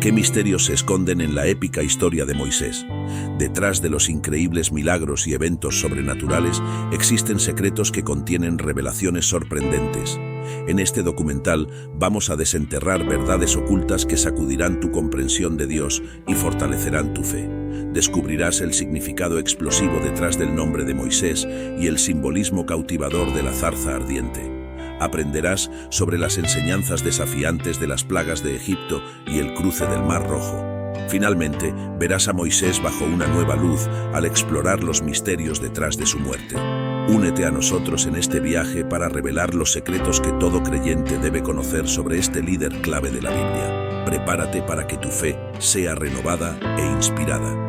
¿Qué misterios se esconden en la épica historia de Moisés? Detrás de los increíbles milagros y eventos sobrenaturales existen secretos que contienen revelaciones sorprendentes. En este documental vamos a desenterrar verdades ocultas que sacudirán tu comprensión de Dios y fortalecerán tu fe. Descubrirás el significado explosivo detrás del nombre de Moisés y el simbolismo cautivador de la zarza ardiente. Aprenderás sobre las enseñanzas desafiantes de las plagas de Egipto y el cruce del Mar Rojo. Finalmente, verás a Moisés bajo una nueva luz al explorar los misterios detrás de su muerte. Únete a nosotros en este viaje para revelar los secretos que todo creyente debe conocer sobre este líder clave de la Biblia. Prepárate para que tu fe sea renovada e inspirada.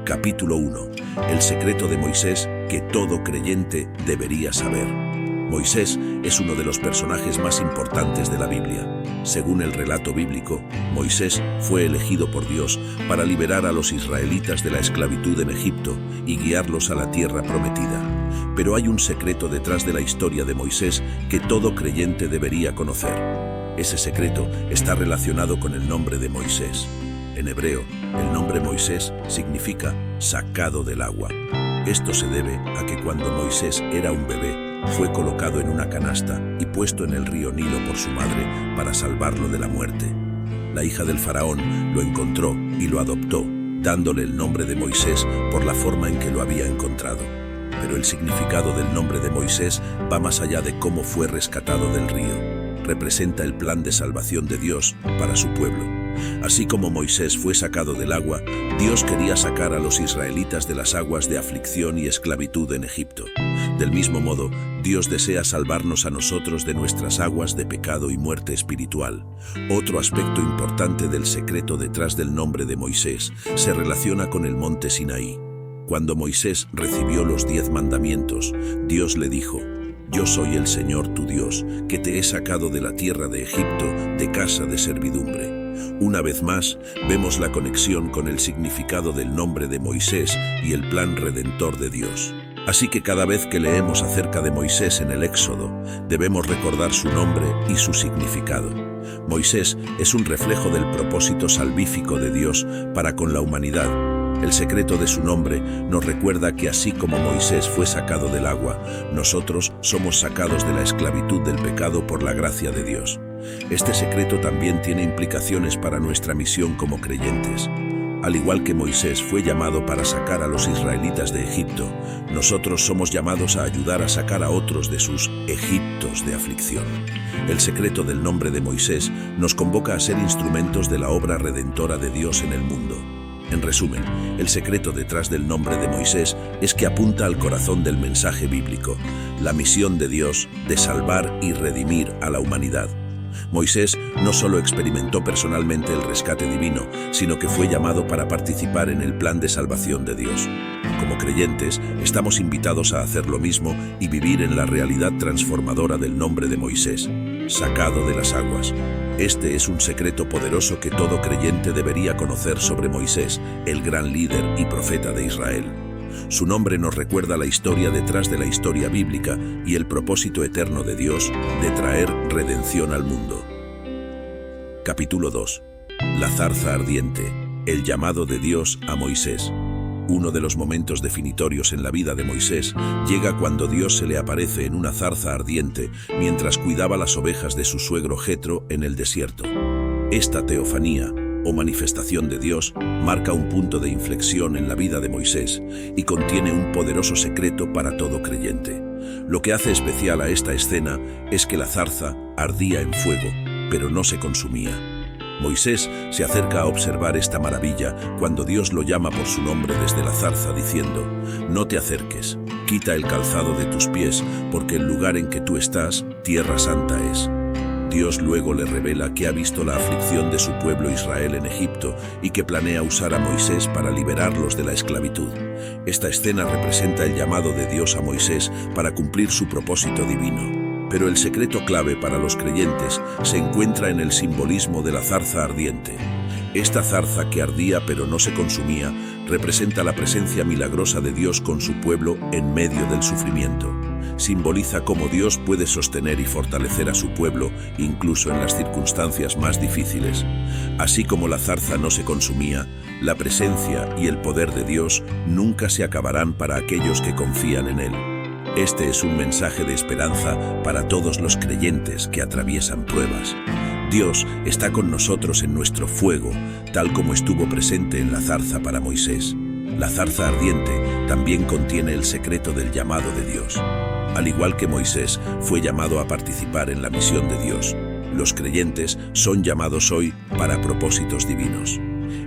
Capítulo 1. El secreto de Moisés que todo creyente debería saber. Moisés es uno de los personajes más importantes de la Biblia. Según el relato bíblico, Moisés fue elegido por Dios para liberar a los israelitas de la esclavitud en Egipto y guiarlos a la tierra prometida. Pero hay un secreto detrás de la historia de Moisés que todo creyente debería conocer. Ese secreto está relacionado con el nombre de Moisés. En hebreo, el nombre Moisés significa sacado del agua. Esto se debe a que cuando Moisés era un bebé, fue colocado en una canasta y puesto en el río Nilo por su madre para salvarlo de la muerte. La hija del faraón lo encontró y lo adoptó, dándole el nombre de Moisés por la forma en que lo había encontrado. Pero el significado del nombre de Moisés va más allá de cómo fue rescatado del río. Representa el plan de salvación de Dios para su pueblo. Así como Moisés fue sacado del agua, Dios quería sacar a los israelitas de las aguas de aflicción y esclavitud en Egipto. Del mismo modo, Dios desea salvarnos a nosotros de nuestras aguas de pecado y muerte espiritual. Otro aspecto importante del secreto detrás del nombre de Moisés se relaciona con el monte Sinaí. Cuando Moisés recibió los 10 mandamientos, Dios le dijo: «Yo soy el Señor tu Dios, que te he sacado de la tierra de Egipto, de casa de servidumbre». Una vez más, vemos la conexión con el significado del nombre de Moisés y el plan redentor de Dios. Así que cada vez que leemos acerca de Moisés en el Éxodo, debemos recordar su nombre y su significado. Moisés es un reflejo del propósito salvífico de Dios para con la humanidad. El secreto de su nombre nos recuerda que así como Moisés fue sacado del agua, nosotros somos sacados de la esclavitud del pecado por la gracia de Dios. Este secreto también tiene implicaciones para nuestra misión como creyentes. Al igual que Moisés fue llamado para sacar a los israelitas de Egipto, nosotros somos llamados a ayudar a sacar a otros de sus Egiptos de aflicción. El secreto del nombre de Moisés nos convoca a ser instrumentos de la obra redentora de Dios en el mundo. En resumen, el secreto detrás del nombre de Moisés es que apunta al corazón del mensaje bíblico, la misión de Dios de salvar y redimir a la humanidad. Moisés no solo experimentó personalmente el rescate divino, sino que fue llamado para participar en el plan de salvación de Dios. Como creyentes, estamos invitados a hacer lo mismo y vivir en la realidad transformadora del nombre de Moisés, sacado de las aguas. Este es un secreto poderoso que todo creyente debería conocer sobre Moisés, el gran líder y profeta de Israel. Su nombre nos recuerda la historia detrás de la historia bíblica y el propósito eterno de Dios de traer redención al mundo. Capítulo 2. La zarza ardiente, el llamado de Dios a Moisés. Uno de los momentos definitorios en la vida de Moisés llega cuando Dios se le aparece en una zarza ardiente mientras cuidaba las ovejas de su suegro Jetro en el desierto. Esta teofanía, o manifestación de Dios, marca un punto de inflexión en la vida de Moisés y contiene un poderoso secreto para todo creyente. Lo que hace especial a esta escena es que la zarza ardía en fuego, pero no se consumía. Moisés se acerca a observar esta maravilla cuando Dios lo llama por su nombre desde la zarza diciendo: «No te acerques, quita el calzado de tus pies, porque el lugar en que tú estás, tierra santa es». Dios luego le revela que ha visto la aflicción de su pueblo Israel en Egipto y que planea usar a Moisés para liberarlos de la esclavitud. Esta escena representa el llamado de Dios a Moisés para cumplir su propósito divino. Pero el secreto clave para los creyentes se encuentra en el simbolismo de la zarza ardiente. Esta zarza que ardía pero no se consumía representa la presencia milagrosa de Dios con su pueblo en medio del sufrimiento. Simboliza cómo Dios puede sostener y fortalecer a su pueblo incluso en las circunstancias más difíciles. Así como la zarza no se consumía, la presencia y el poder de Dios nunca se acabarán para aquellos que confían en Él. Este es un mensaje de esperanza para todos los creyentes que atraviesan pruebas. Dios está con nosotros en nuestro fuego, tal como estuvo presente en la zarza para Moisés. La zarza ardiente también contiene el secreto del llamado de Dios. Al igual que Moisés fue llamado a participar en la misión de Dios, los creyentes son llamados hoy para propósitos divinos.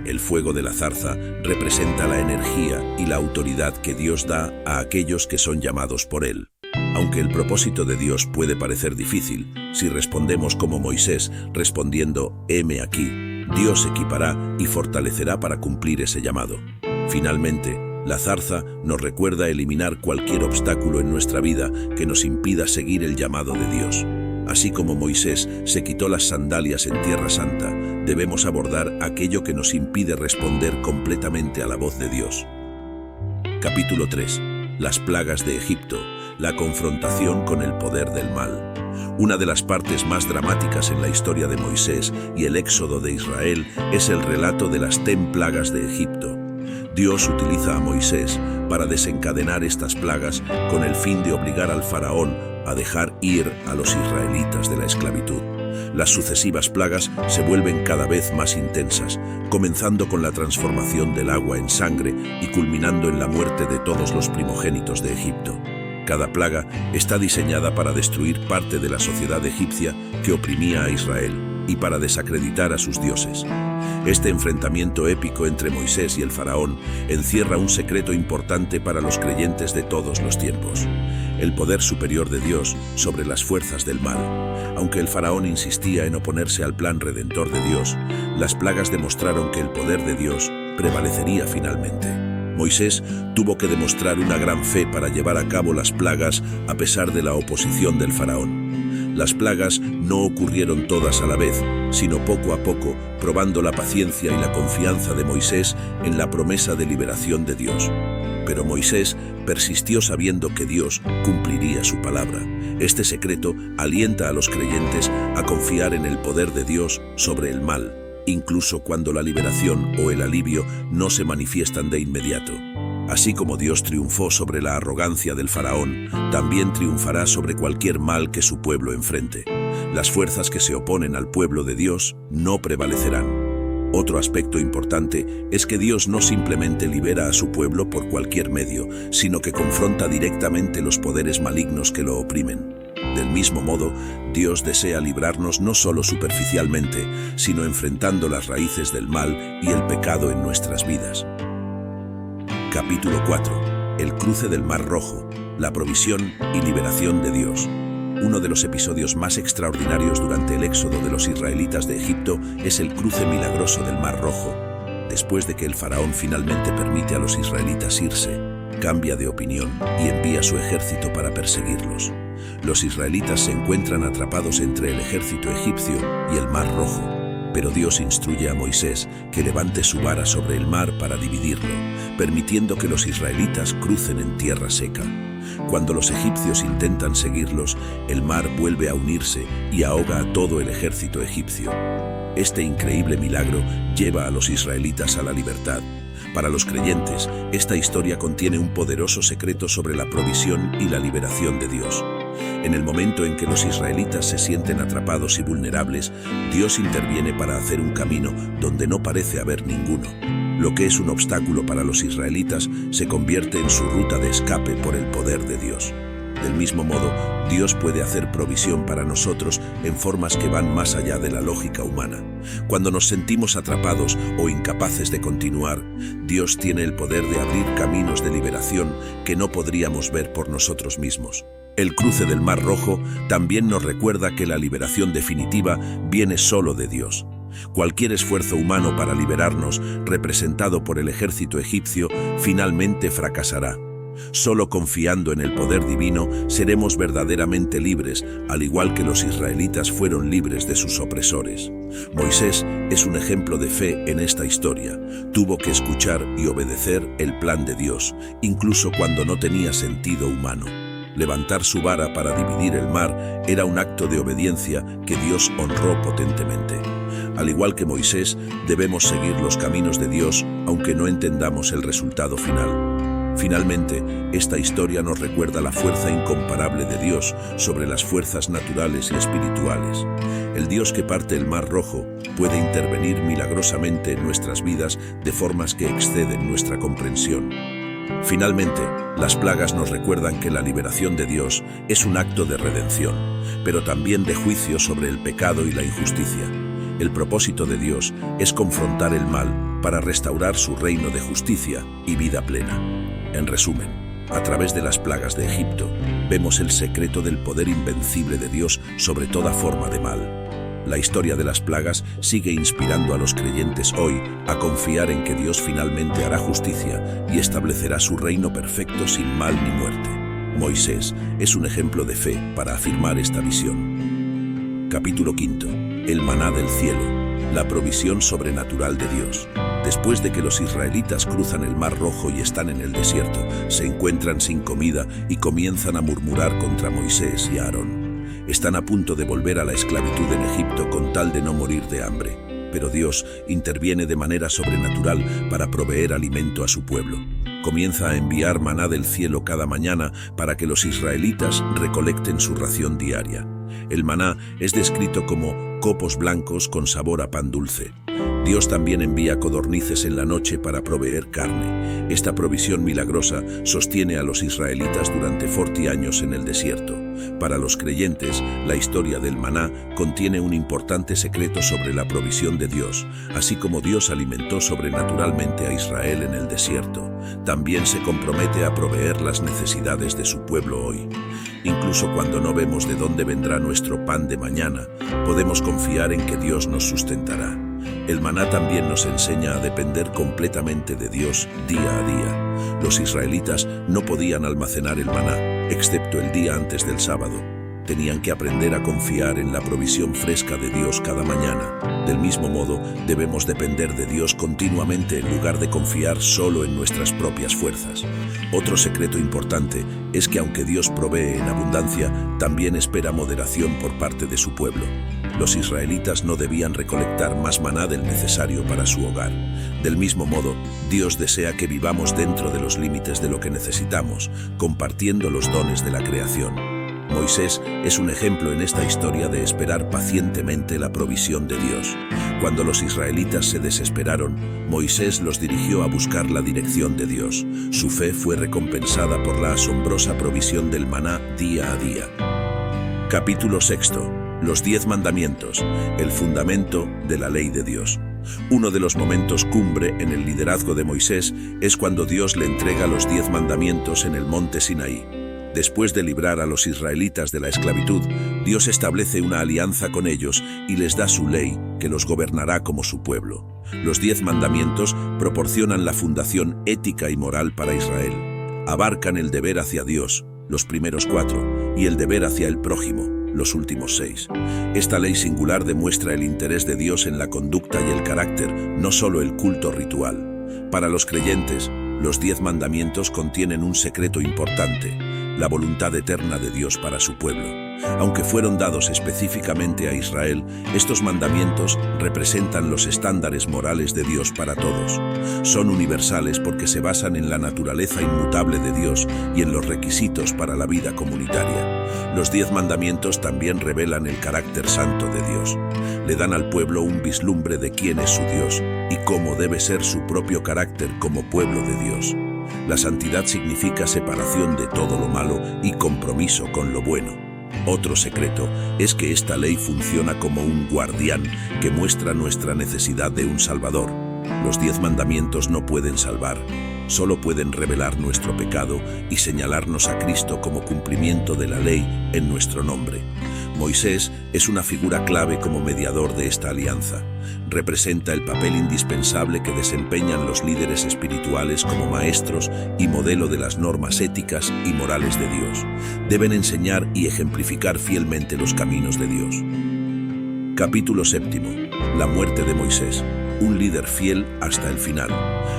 El fuego de la zarza representa la energía y la autoridad que Dios da a aquellos que son llamados por Él. Aunque el propósito de Dios puede parecer difícil, si respondemos como Moisés, respondiendo, «Heme aquí», Dios equipará y fortalecerá para cumplir ese llamado. Finalmente, la zarza nos recuerda eliminar cualquier obstáculo en nuestra vida que nos impida seguir el llamado de Dios. Así como Moisés se quitó las sandalias en Tierra Santa, debemos abordar aquello que nos impide responder completamente a la voz de Dios. Capítulo 3. Las plagas de Egipto, la confrontación con el poder del mal. Una de las partes más dramáticas en la historia de Moisés y el éxodo de Israel es el relato de las 10 plagas de Egipto. Dios utiliza a Moisés para desencadenar estas plagas con el fin de obligar al faraón a dejar ir a los israelitas de la esclavitud. Las sucesivas plagas se vuelven cada vez más intensas, comenzando con la transformación del agua en sangre y culminando en la muerte de todos los primogénitos de Egipto. Cada plaga está diseñada para destruir parte de la sociedad egipcia que oprimía a Israel y para desacreditar a sus dioses. Este enfrentamiento épico entre Moisés y el faraón encierra un secreto importante para los creyentes de todos los tiempos: el poder superior de Dios sobre las fuerzas del mal. Aunque el faraón insistía en oponerse al plan redentor de Dios, las plagas demostraron que el poder de Dios prevalecería finalmente. Moisés tuvo que demostrar una gran fe para llevar a cabo las plagas a pesar de la oposición del faraón. Las plagas no ocurrieron todas a la vez, sino poco a poco, probando la paciencia y la confianza de Moisés en la promesa de liberación de Dios. Pero Moisés persistió sabiendo que Dios cumpliría su palabra. Este secreto alienta a los creyentes a confiar en el poder de Dios sobre el mal, incluso cuando la liberación o el alivio no se manifiestan de inmediato. Así como Dios triunfó sobre la arrogancia del faraón, también triunfará sobre cualquier mal que su pueblo enfrente. Las fuerzas que se oponen al pueblo de Dios no prevalecerán. Otro aspecto importante es que Dios no simplemente libera a su pueblo por cualquier medio, sino que confronta directamente los poderes malignos que lo oprimen. Del mismo modo, Dios desea librarnos no solo superficialmente, sino enfrentando las raíces del mal y el pecado en nuestras vidas. Capítulo 4. El cruce del Mar Rojo, la provisión y liberación de Dios. Uno de los episodios más extraordinarios durante el éxodo de los israelitas de Egipto es el cruce milagroso del Mar Rojo. Después de que el faraón finalmente permite a los israelitas irse, cambia de opinión y envía su ejército para perseguirlos. Los israelitas se encuentran atrapados entre el ejército egipcio y el Mar Rojo, pero Dios instruye a Moisés que levante su vara sobre el mar para dividirlo, permitiendo que los israelitas crucen en tierra seca. Cuando los egipcios intentan seguirlos, el mar vuelve a unirse y ahoga a todo el ejército egipcio. Este increíble milagro lleva a los israelitas a la libertad. Para los creyentes, esta historia contiene un poderoso secreto sobre la provisión y la liberación de Dios. En el momento en que los israelitas se sienten atrapados y vulnerables, Dios interviene para hacer un camino donde no parece haber ninguno. Lo que es un obstáculo para los israelitas se convierte en su ruta de escape por el poder de Dios. Del mismo modo, Dios puede hacer provisión para nosotros en formas que van más allá de la lógica humana. Cuando nos sentimos atrapados o incapaces de continuar, Dios tiene el poder de abrir caminos de liberación que no podríamos ver por nosotros mismos. El cruce del Mar Rojo también nos recuerda que la liberación definitiva viene solo de Dios. Cualquier esfuerzo humano para liberarnos, representado por el ejército egipcio, finalmente fracasará. Solo confiando en el poder divino seremos verdaderamente libres, al igual que los israelitas fueron libres de sus opresores. Moisés es un ejemplo de fe en esta historia. Tuvo que escuchar y obedecer el plan de Dios, incluso cuando no tenía sentido humano. Levantar su vara para dividir el mar era un acto de obediencia que Dios honró potentemente. Al igual que Moisés, debemos seguir los caminos de Dios, aunque no entendamos el resultado final. Finalmente, esta historia nos recuerda la fuerza incomparable de Dios sobre las fuerzas naturales y espirituales. El Dios que parte el Mar Rojo puede intervenir milagrosamente en nuestras vidas de formas que exceden nuestra comprensión. Finalmente, las plagas nos recuerdan que la liberación de Dios es un acto de redención, pero también de juicio sobre el pecado y la injusticia. El propósito de Dios es confrontar el mal para restaurar su reino de justicia y vida plena. En resumen, a través de las plagas de Egipto, vemos el secreto del poder invencible de Dios sobre toda forma de mal. La historia de las plagas sigue inspirando a los creyentes hoy a confiar en que Dios finalmente hará justicia y establecerá su reino perfecto sin mal ni muerte. Moisés es un ejemplo de fe para afirmar esta visión. Capítulo 5. El maná del cielo, la provisión sobrenatural de Dios. Después de que los israelitas cruzan el Mar Rojo y están en el desierto, se encuentran sin comida y comienzan a murmurar contra Moisés y Aarón. Están a punto de volver a la esclavitud en Egipto con tal de no morir de hambre. Pero Dios interviene de manera sobrenatural para proveer alimento a su pueblo. Comienza a enviar maná del cielo cada mañana para que los israelitas recolecten su ración diaria. El maná es descrito como copos blancos con sabor a pan dulce. Dios también envía codornices en la noche para proveer carne. Esta provisión milagrosa sostiene a los israelitas durante 40 años en el desierto. Para los creyentes, la historia del maná contiene un importante secreto sobre la provisión de Dios. Así como Dios alimentó sobrenaturalmente a Israel en el desierto, también se compromete a proveer las necesidades de su pueblo hoy. Incluso cuando no vemos de dónde vendrá nuestro pan de mañana, podemos confiar en que Dios nos sustentará. El maná también nos enseña a depender completamente de Dios día a día. Los israelitas no podían almacenar el maná, excepto el día antes del sábado. Tenían que aprender a confiar en la provisión fresca de Dios cada mañana. Del mismo modo, debemos depender de Dios continuamente en lugar de confiar solo en nuestras propias fuerzas. Otro secreto importante es que aunque Dios provee en abundancia, también espera moderación por parte de su pueblo. Los israelitas no debían recolectar más maná del necesario para su hogar. Del mismo modo, Dios desea que vivamos dentro de los límites de lo que necesitamos, compartiendo los dones de la creación. Moisés es un ejemplo en esta historia de esperar pacientemente la provisión de Dios. Cuando los israelitas se desesperaron, Moisés los dirigió a buscar la dirección de Dios. Su fe fue recompensada por la asombrosa provisión del maná día a día. Capítulo 6. Los 10 mandamientos, el fundamento de la ley de Dios. Uno de los momentos cumbre en el liderazgo de Moisés es cuando Dios le entrega los 10 mandamientos en el monte Sinaí. Después de librar a los israelitas de la esclavitud, Dios establece una alianza con ellos y les da su ley, que los gobernará como su pueblo. Los 10 mandamientos proporcionan la fundación ética y moral para Israel. Abarcan el deber hacia Dios, los primeros 4, y el deber hacia el prójimo, los últimos 6. Esta ley singular demuestra el interés de Dios en la conducta y el carácter, no solo el culto ritual. Para los creyentes, los 10 mandamientos contienen un secreto importante: la voluntad eterna de Dios para su pueblo. Aunque fueron dados específicamente a Israel, estos mandamientos representan los estándares morales de Dios para todos. Son universales porque se basan en la naturaleza inmutable de Dios y en los requisitos para la vida comunitaria. Los 10 mandamientos también revelan el carácter santo de Dios. Le dan al pueblo un vislumbre de quién es su Dios y cómo debe ser su propio carácter como pueblo de Dios. La santidad significa separación de todo lo malo y compromiso con lo bueno. Otro secreto es que esta ley funciona como un guardián que muestra nuestra necesidad de un Salvador. Los 10 mandamientos no pueden salvar, solo pueden revelar nuestro pecado y señalarnos a Cristo como cumplimiento de la ley en nuestro nombre. Moisés es una figura clave como mediador de esta alianza. Representa el papel indispensable que desempeñan los líderes espirituales como maestros y modelo de las normas éticas y morales de Dios. Deben enseñar y ejemplificar fielmente los caminos de Dios. Capítulo 7. La muerte de Moisés. Un líder fiel hasta el final.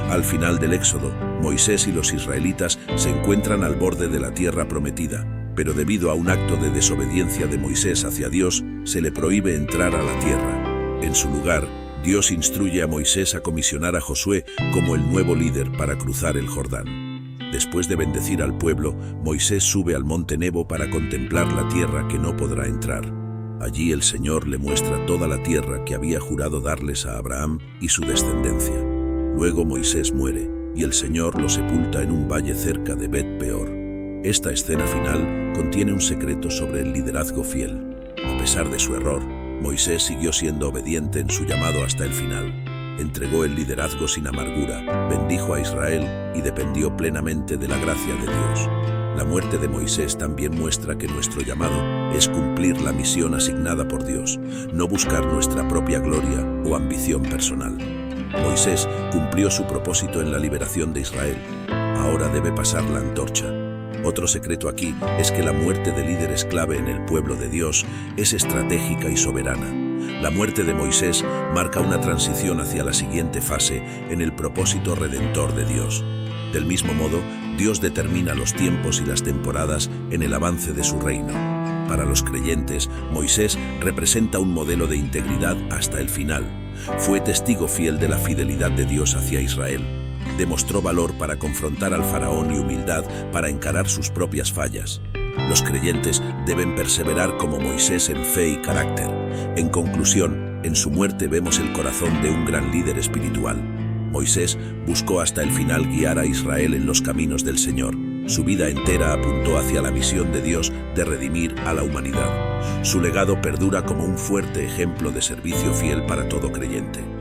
Al final del Éxodo, Moisés y los israelitas se encuentran al borde de la tierra prometida, pero debido a un acto de desobediencia de Moisés hacia Dios, se le prohíbe entrar a la tierra. En su lugar, Dios instruye a Moisés a comisionar a Josué como el nuevo líder para cruzar el Jordán. Después de bendecir al pueblo, Moisés sube al monte Nebo para contemplar la tierra que no podrá entrar. Allí el Señor le muestra toda la tierra que había jurado darles a Abraham y su descendencia. Luego Moisés muere, y el Señor lo sepulta en un valle cerca de Bet-peor. Esta escena final contiene un secreto sobre el liderazgo fiel. A pesar de su error, Moisés siguió siendo obediente en su llamado hasta el final. Entregó el liderazgo sin amargura, bendijo a Israel y dependió plenamente de la gracia de Dios. La muerte de Moisés también muestra que nuestro llamado es cumplir la misión asignada por Dios, no buscar nuestra propia gloria o ambición personal. Moisés cumplió su propósito en la liberación de Israel. Ahora debe pasar la antorcha. Otro secreto aquí es que la muerte de líderes clave en el pueblo de Dios es estratégica y soberana. La muerte de Moisés marca una transición hacia la siguiente fase en el propósito redentor de Dios. Del mismo modo, Dios determina los tiempos y las temporadas en el avance de su reino. Para los creyentes, Moisés representa un modelo de integridad hasta el final. Fue testigo fiel de la fidelidad de Dios hacia Israel. Demostró valor para confrontar al faraón y humildad para encarar sus propias fallas. Los creyentes deben perseverar como Moisés en fe y carácter. En conclusión, en su muerte vemos el corazón de un gran líder espiritual. Moisés buscó hasta el final guiar a Israel en los caminos del Señor. Su vida entera apuntó hacia la misión de Dios de redimir a la humanidad. Su legado perdura como un fuerte ejemplo de servicio fiel para todo creyente.